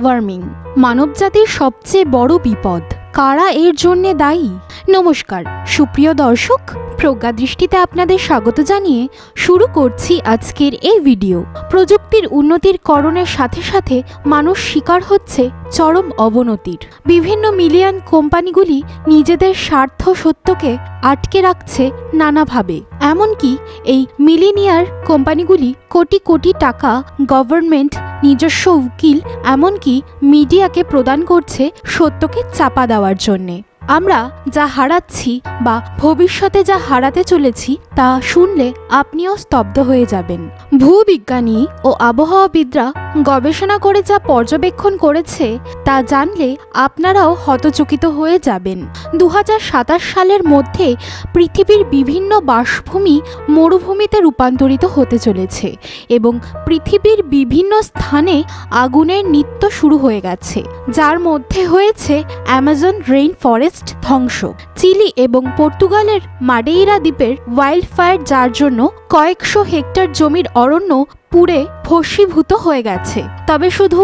Warming মানবজাতির সবচেয়ে বড় বিপদ। কারা এর জন্য দায়ী? নমস্কার সুপ্রিয় দর্শক, প্রজ্ঞা দৃষ্টিতে আপনাদের স্বাগত জানিয়ে শুরু করছি আজকের এই ভিডিও। প্রযুক্তির উন্নতির করণের সাথে সাথে মানুষ শিকার হচ্ছে চরম অবনতির। বিভিন্ন মিলিয়ন কোম্পানিগুলি নিজেদের স্বার্থ সত্যকে আটকে রাখছে নানাভাবে। এমনকি এই মিলিনিয়ার কোম্পানিগুলি কোটি কোটি টাকা গভর্নমেন্ট, নিজস্ব উকিল, এমনকি মিডিয়াকে প্রদান করছে সত্যকে চাপা দেওয়ার জন্যে। আমরা যা হারাচ্ছি বা ভবিষ্যতে যা হারাতে চলেছি তা শুনলে আপনিও স্তব্ধ হয়ে যাবেন। ভূবিজ্ঞানী ও আবহাওয়াবিদরা গবেষণা করে যা পর্যবেক্ষণ করেছে তা জানলে আপনারাও হতচকিত হয়ে যাবেন। 2027 সালের মধ্যে পৃথিবীর বিভিন্ন বাসভূমি মরুভূমিতে রূপান্তরিত হতে চলেছে এবং পৃথিবীর বিভিন্ন স্থানে আগুনের নৃত্য শুরু হয়ে গেছে, যার মধ্যে হয়েছে অ্যামাজন রেইন ফরেস্ট ধ্বংস, চিলি এবং পর্তুগালের মাডেইরা দ্বীপের ওয়াইল্ড ফায়ার, যার জন্য কয়েকশো হেক্টর জমির অরণ্য পুড়ে ভস্মীভূত হয়ে গেছে। তবে শুধু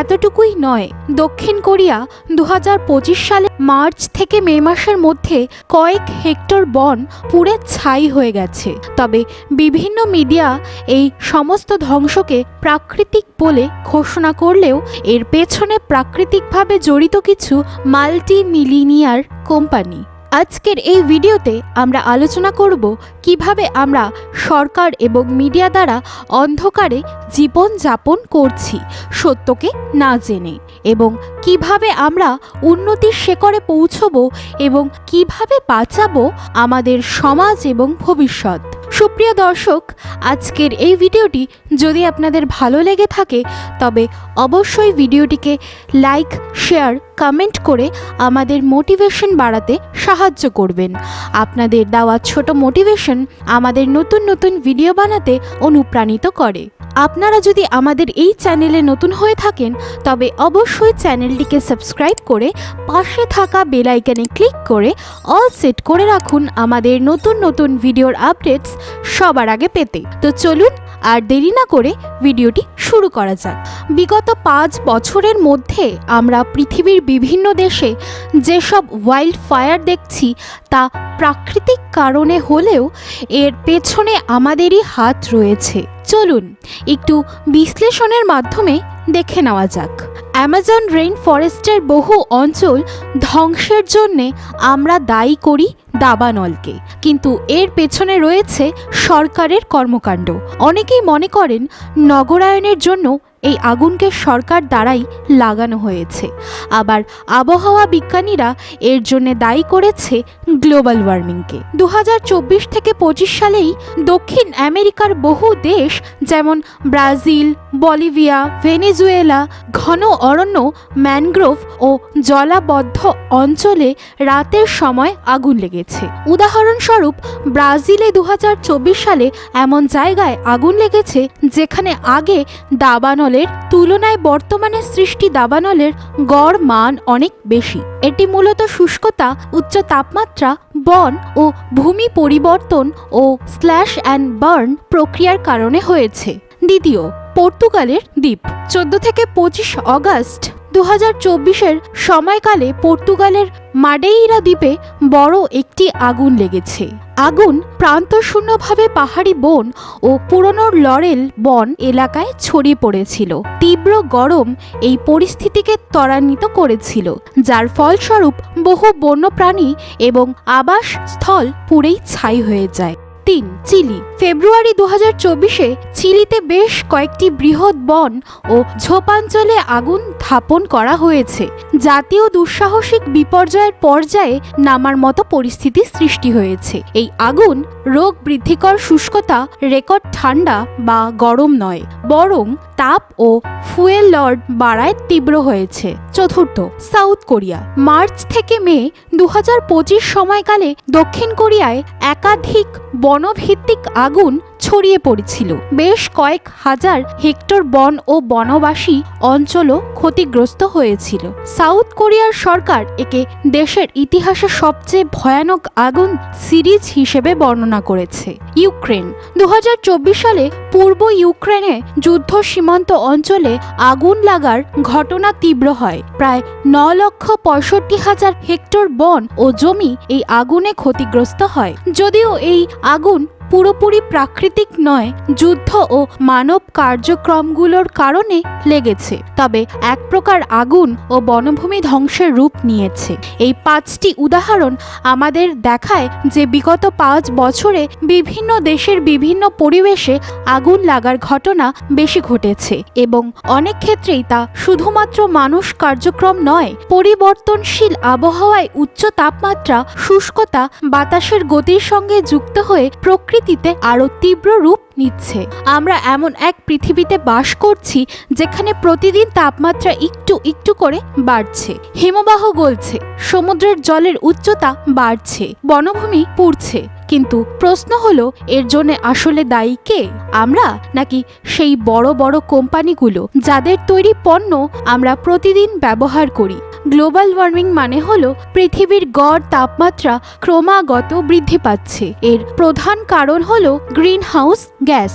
এতটুকুই নয়, দক্ষিণ কোরিয়া 2025 সালে মার্চ থেকে মে মাসের মধ্যে কয়েক হেক্টর বন পুড়ে ছাই হয়ে গেছে। তবে বিভিন্ন মিডিয়া এই সমস্ত ধ্বংসকে প্রাকৃতিক বলে ঘোষণা করলেও এর পেছনে প্রাকৃতিকভাবে জড়িত কিছু মাল্টি মিলিনিয়ার কোম্পানি। আজকের এই ভিডিওতে আমরা আলোচনা করব কিভাবে আমরা সরকার এবং মিডিয়া দ্বারা অন্ধকারে জীবন যাপন করছি সত্যকে না জেনে, এবং কিভাবে আমরা উন্নতির শিখরে পৌঁছবো এবং কিভাবে বাঁচাবো আমাদের সমাজ এবং ভবিষ্যৎ। সুপ্রিয় দর্শক, আজকের এই ভিডিওটি যদি আপনাদের ভালো লেগে থাকে তবে অবশ্যই ভিডিওটিকে লাইক, শেয়ার, কমেন্ট করে আমাদের মোটিভেশন বাড়াতে সাহায্য করবেন। আপনাদের দেওয়া ছোট মোটিভেশন আমাদের নতুন নতুন ভিডিও বানাতে অনুপ্রাণিত করে। আপনারা যদি আমাদের এই চ্যানেলে নতুন হয়ে থাকেন তবে অবশ্যই চ্যানেলটিকে সাবস্ক্রাইব করে পাশে থাকা বেল আইকনে ক্লিক করে অল সেট করে রাখুন আমাদের নতুন নতুন ভিডিওর আপডেটস সবার আগে পেতে। তো চলুন আর দেরি না করে ভিডিওটি শুরু করা যাক। বিগত 5 বছরের মধ্যে আমরা পৃথিবীর বিভিন্ন দেশে যেসব ওয়াইল্ড ফায়ার দেখছি তা প্রাকৃতিক কারণে হলেও এর পেছনে আমাদেরই হাত রয়েছে। চলুন একটু বিশ্লেষণের মাধ্যমে দেখে নেওয়া যাক। অ্যামাজন রেইন ফরেস্টের বহু অঞ্চল ধ্বংসের জন্যে আমরা দায়ী করি দাবানলকে, কিন্তু এর পেছনে রয়েছে সরকারের কর্মকাণ্ড। অনেকেই মনে করেন নগরায়নের জন্য এই আগুনকে সরকার দ্বারাই লাগানো হয়েছে, আবার আবহাওয়া বিজ্ঞানীরা এর জন্য দায়ী করেছে গ্লোবাল ওয়ার্মিংকে। 2024 থেকে 25 সালেই দক্ষিণ আমেরিকার বহু দেশ যেমন ব্রাজিল, বলিভিয়া, ভেনেজুয়েলা ঘন অরণ্য, ম্যানগ্রোভ ও জলাবদ্ধ অঞ্চলে রাতের সময় আগুন লেগেছে। উদাহরণস্বরূপ ব্রাজিলে 2024 সালে এমন জায়গায় আগুন লেগেছে যেখানে আগে দাবানলের তুলনায় বর্তমানে সৃষ্টি দাবানলের গড় মান অনেক বেশি। এটি মূলত শুষ্কতা, উচ্চ তাপমাত্রা, বন ও ভূমি পরিবর্তন ও স্ল্যাশ অ্যান্ড বার্ন প্রক্রিয়ার কারণে হয়েছে। দ্বিতীয়, পর্তুগালের দ্বীপ। 14 থেকে 25 অগাস্ট 2024 সময়কালে পর্তুগালের মাডেইরা দ্বীপে বড় একটি আগুন লেগেছে। আগুন প্রান্তশূন্যভাবে পাহাড়ি বন ও পুরনো লরেল বন এলাকায় ছড়িয়ে পড়েছিল। তীব্র গরম এই পরিস্থিতিকে ত্বরান্বিত করেছিল, যার ফলস্বরূপ বহু বন্যপ্রাণী এবং আবাসস্থল পুড়েই ছাই হয়ে যায়। 3. চিলি। ফেব্রুয়ারি 2024 চিলিতে বেশ কয়েকটি বৃহৎ বন ও ঝোপাঞ্চলে আগুন স্থাপন করা হয়েছে। জাতীয় দুঃসাহসিক বিপর্যয়ের পর্যায়ে নামার মতো পরিস্থিতি সৃষ্টি হয়েছে। এই আগুন রোগ বৃদ্ধিকর শুষ্কতা, রেকর্ড ঠান্ডা বা গরম নয়, বরং তাপ ও ফুয়েল লড বাড়ায় তীব্র হয়েছে। চতুর্থ, সাউথ কোরিয়া। মার্চ থেকে মে 2025 সময়কালে দক্ষিণ কোরিয়ায় একাধিক বনভিত্তিক আগুন ছড়িয়ে পড়েছিল। বেশ কয়েক হাজার হেক্টর বন ও বনবাসী অঞ্চলও ক্ষতিগ্রস্ত হয়েছিল। সাউথ কোরিয়ার সরকার একে দেশের ইতিহাসে সবচেয়ে ভয়ানক আগুন সিরিজ হিসেবে বর্ণনা করেছে। ইউক্রেন 2024 সালে পূর্ব ইউক্রেনে যুদ্ধ সীমান্ত অঞ্চলে আগুন লাগার ঘটনা তীব্র হয়। প্রায় 9,65,000 হেক্টর বন ও জমি এই আগুনে ক্ষতিগ্রস্ত হয়। যদিও এই আগুন পুরোপুরি প্রাকৃতিক নয়, যুদ্ধ ও মানব কার্যক্রমগুলোর কারণে লেগেছে, তবে এক প্রকার আগুন ও বনভূমি ধ্বংসের রূপ নিয়েছে। এই 5টি উদাহরণ আমাদের দেখায় যে বিগত 5 বছরে বিভিন্ন দেশের বিভিন্ন পরিবেশে আগুন লাগার ঘটনা বেশি ঘটেছে এবং অনেক ক্ষেত্রেই তা শুধুমাত্র মানুষ কার্যক্রম নয়, পরিবর্তনশীল আবহাওয়ায় উচ্চ তাপমাত্রা, শুষ্কতা, বাতাসের গতির সঙ্গে যুক্ত হয়ে প্রকৃতিতে আরো তীব্র রূপ নিচ্ছে। আমরা এমন এক পৃথিবীতে বাস করছি যেখানে প্রতিদিন তাপমাত্রা একটু একটু করে বাড়ছে, হিমবাহ গলছে, সমুদ্রের জলের উচ্চতা বাড়ছে, বনভূমি পুড়ছে। কিন্তু প্রশ্ন হলো, এর জন্য আসলে দায়ী কে? আমরা নাকি সেই বড় বড় কোম্পানিগুলো যাদের তৈরি পণ্য আমরা প্রতিদিন ব্যবহার করি? গ্লোবাল ওয়ার্মিং মানে হলো পৃথিবীর গড় তাপমাত্রা ক্রমাগত বৃদ্ধি পাচ্ছে। এর প্রধান কারণ হলো গ্রিন হাউস গ্যাস,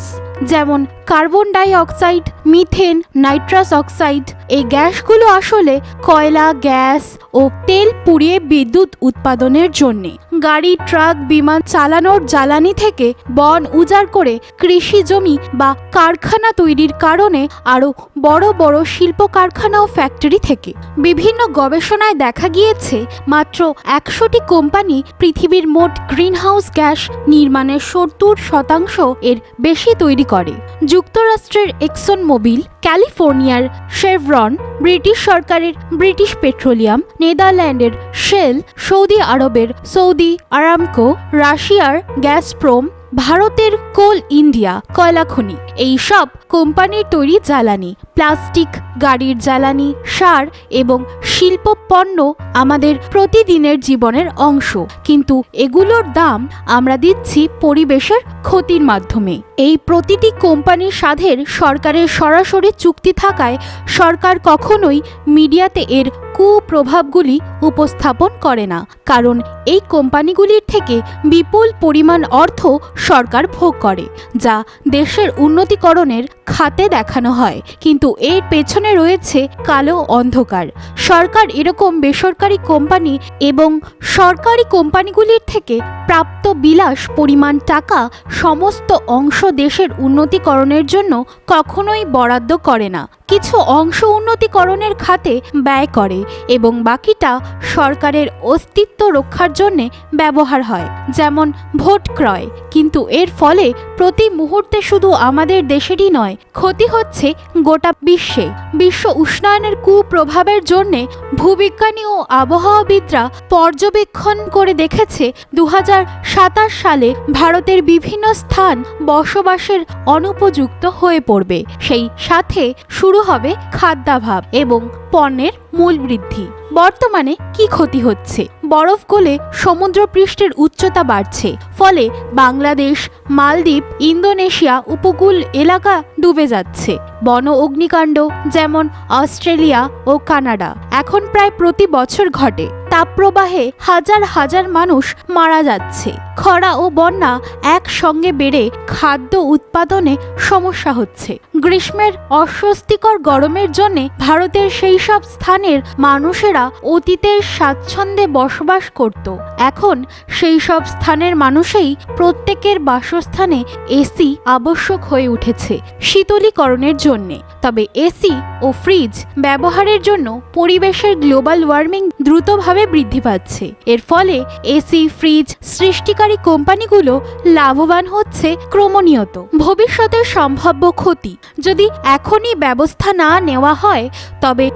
যেমন carbon die oxide, methane, nitrous oxide. এই গ্যাসগুলো আসলে কয়লা, গ্যাস ও তেল পুড়িয়ে বিদ্যুৎ উৎপাদনের জন্যে, গাড়ি, ট্রাক, বিমান চালানোর জ্বালানি থেকে, বন উজাড় করে কৃষি জমি বা কারখানা তৈরির কারণে, আরও বড় বড় শিল্প কারখানা ও ফ্যাক্টরি থেকে। বিভিন্ন গবেষণায় দেখা গিয়েছে মাত্র 100টি কোম্পানি পৃথিবীর মোট গ্রিনহাউস গ্যাস নির্মাণের 70% এর বেশি তৈরি করে। যুক্তরাষ্ট্রের এক্সন মোবিল, ক্যালিফোর্নিয়ার শেভরন, ব্রিটিশ সরকারের ব্রিটিশ পেট্রোলিয়াম, নেদারল্যান্ডের শেল, সৌদি আরবের সৌদি আরামকো, রাশিয়ার গ্যাসপ্রোম, ভারতের কোল ইন্ডিয়া কয়লা খনি, এই সব কোম্পানির তৈরি জ্বালানি, প্লাস্টিক, গাড়ির জ্বালানি, সার এবং শিল্প পণ্য আমাদের প্রতিদিনের জীবনের অংশ, কিন্তু এগুলোর দাম আমরা দিচ্ছি পরিবেশের ক্ষতির মাধ্যমে। এই প্রতিটি কোম্পানির সাথে সরকারের সরাসরি চুক্তি থাকায় সরকার কখনোই মিডিয়াতে এর কুপ্রভাবগুলি উপস্থাপন করে না, কারণ এই কোম্পানিগুলির থেকে বিপুল পরিমাণ অর্থ সরকার ভোগ করে, যা দেশের উন্নতিকরণের খাতে দেখানো হয়, কিন্তু এর পেছনে রয়েছে কালো অন্ধকার। সরকার এরকম বেসরকারি কোম্পানি এবং সরকারি কোম্পানিগুলির থেকে প্রাপ্ত বিলাস পরিমাণ টাকা সমস্ত অংশ দেশের উন্নতিকরণের জন্য কখনোই বরাদ্দ করে না। কিছু অংশ উন্নতিকরণের খাতে ব্যয় করে এবং বাকিটা সরকারের অস্তিত্ব রক্ষার জন্য ব্যবহার হয়, যেমন ভোট ক্রয়। কিন্তু এর ফলে প্রতি মুহূর্তে শুধু আমাদের দেশেরই নয়, ক্ষতি হচ্ছে গোটা বিশ্বে। বিশ্ব উষ্ণায়নের কুপ্রভাবের জন্যে ভূবিজ্ঞানী ও আবহাওয়াবিদরা পর্যবেক্ষণ করে দেখেছে 2027 সালে ভারতের বিভিন্ন স্থান বসবাসের অনুপযুক্ত হয়ে পড়বে। সেই সাথে শুরু হবে খাদ্যাভাব এবং পণ্যের মূল বৃদ্ধি। বর্তমানে কি ক্ষতি হচ্ছে? বরফ গলে সমুদ্রপৃষ্ঠের উচ্চতা বাড়ছে, ফলে বাংলাদেশ, মালদ্বীপ, ইন্দোনেশিয়া উপকূল এলাকা ডুবে যাচ্ছে। বন অগ্নিকাণ্ড, যেমন অস্ট্রেলিয়া ও কানাডা এখন প্রায় প্রতি বছর ঘটে। তাপপ্রবাহে হাজার হাজার মানুষ মারা যাচ্ছে। খরা ও বন্যা একসঙ্গে বেড়ে খাদ্য উৎপাদনে সমস্যা হচ্ছে। গ্রীষ্মের অস্বস্তিকর গরমের জন্য ভারতের সেই সব স্থানের মানুষেরা অতীতের স্বাচ্ছন্দ্যে বসবাস করত, এখন সেই সব স্থানের মানুষেই প্রত্যেকের বাসস্থানে এসি আবশ্যক হয়ে উঠেছে শীতলীকরণের জন্য। তবে এসি ও ফ্রিজ ব্যবহারের জন্য পরিবেশের গ্লোবাল ওয়ার্মিং দ্রুতভাবে বৃদ্ধি পাচ্ছে। এর ফলে এসি, ফ্রিজ সৃষ্টিকারী কোম্পানিগুলো লাভবান হচ্ছে ক্রমনিয়ত। ভবিষ্যতের সম্ভাব্য ক্ষতি যদি এখনই ব্যবস্থা না নেওয়া হয়, তবে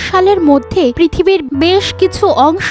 সালের মধ্যে পৃথিবীর বেশ কিছু অংশ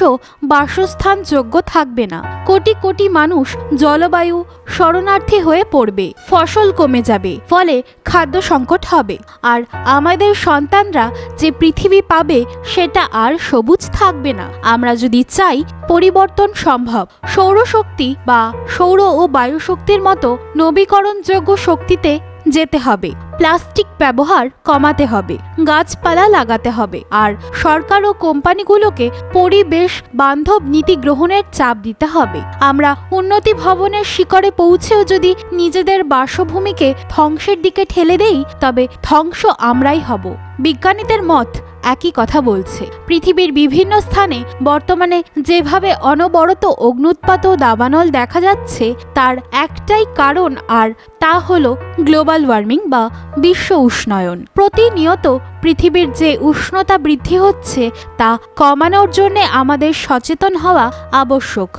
বাসস্থানযোগ্য থাকবে না। কোটি কোটি মানুষ জলবায়ু শরণার্থী হয়ে পড়বে, ফসল কমে যাবে, ফলে খাদ্য সংকট হবে। আর আমাদের সন্তানরা যে পৃথিবী পাবে সেটা আর সবুজ থাকবে না। আমরা যদি চাই পরিবর্তন সম্ভব, সৌরশক্তি বা সৌর ও বায়ু শক্তির মতো নবীকরণযোগ্য শক্তিতে যেতে হবে, প্লাস্টিক ব্যবহার কমাতে হবে, গাছপালা লাগাতে হবে, আর সরকার ও কোম্পানিগুলোকে পরিবেশ বান্ধব নীতি গ্রহণের চাপ দিতে হবে। আমরা উন্নতি ভবনের শিখরে পৌঁছেও যদি নিজেদের বাসভূমিকে ধ্বংসের দিকে ঠেলে দেই, তবে ধ্বংস আমরাই হব। বিজ্ঞানীদের মত একই কথা বলছে। পৃথিবীর বিভিন্ন স্থানে বর্তমানে যেভাবে অনবরত অগ্ন্যুৎপাত ও দাবানল দেখা যাচ্ছে, তার একটাই কারণ, আর তা হলো গ্লোবাল ওয়ার্মিং বা বিশ্ব উষ্ণায়ন। প্রতিনিয়ত পৃথিবীর যে উষ্ণতা বৃদ্ধি হচ্ছে তা কমানোর জন্য আমাদের সচেতন হওয়া আবশ্যক।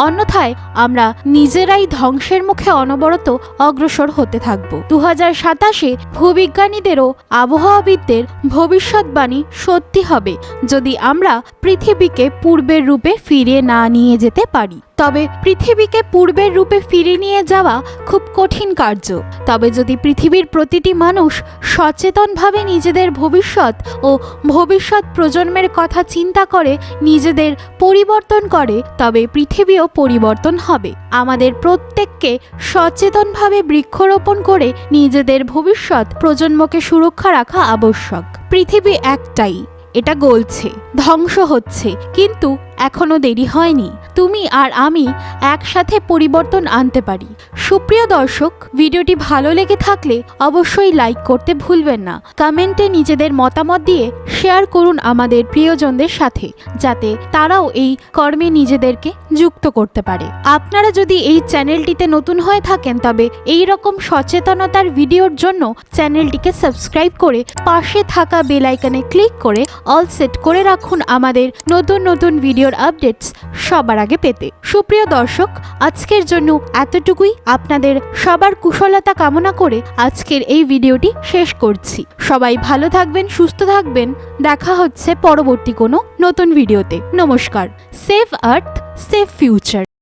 অন্যথায় আমরা নিজেরাই ধ্বংসের মুখে অনবরত অগ্রসর হতে থাকব। 2027-এ ভূবিজ্ঞানীদেরও আবহাওয়াবিদদের ভবিষ্যৎবাণী সত্যি হবে যদি আমরা পৃথিবীকে পূর্বের রূপে ফিরিয়ে না নিয়ে যেতে পারি। তবে পৃথিবীকে পূর্বের রূপে ফিরিয়ে নিয়ে যাওয়া খুব কঠিন কার্য। তবে যদি পৃথিবীর প্রতিটি মানুষ সচেতনভাবে নিজেদের ভবিষ্যৎ ও ভবিষ্যৎ প্রজন্মের কথা চিন্তা করে নিজেদের পরিবর্তন করে, তবে পৃথিবীও পরিবর্তন হবে। আমাদের প্রত্যেককে সচেতনভাবে বৃক্ষরোপণ করে নিজেদের ভবিষ্যৎ প্রজন্মকে সুরক্ষা রাখা আবশ্যক। পৃথিবী একটাই, এটা গলছে, ধ্বংস হচ্ছে, কিন্তু এখনো দেরি হয়নি। তুমি আর আমি একসাথে পরিবর্তন আনতে পারি। সুপ্রিয় দর্শক, ভিডিওটি ভালো লেগে থাকলে অবশ্যই লাইক করতে ভুলবেন না। কমেন্টে নিজেদের মতামত দিয়ে শেয়ার করুন আমাদের প্রিয়জনদের সাথে, যাতে তারাও এই কর্মে নিজেদেরকে যুক্ত করতে পারে। আপনারা যদি এই চ্যানেলটিতে নতুন হয়ে থাকেন, তবে এই রকম সচেতনতার ভিডিওর জন্য চ্যানেলটিকে সাবস্ক্রাইব করে পাশে থাকা বেল আইকনে ক্লিক করে অল সেট করে রাখুন আমাদের নতুন নতুন ভিডিওর আপডেটস সবার আগে পেতে। সুপ্রিয় দর্শক, আজকের জন্য এতটুকুই। আপনাদের সবার কুশলতা কামনা করে আজকের এই ভিডিওটি শেষ করছি। সবাই ভালো থাকবেন, সুস্থ থাকবেন। দেখা হচ্ছে পরবর্তী কোনো নতুন ভিডিওতে। নমস্কার। Save earth, save future.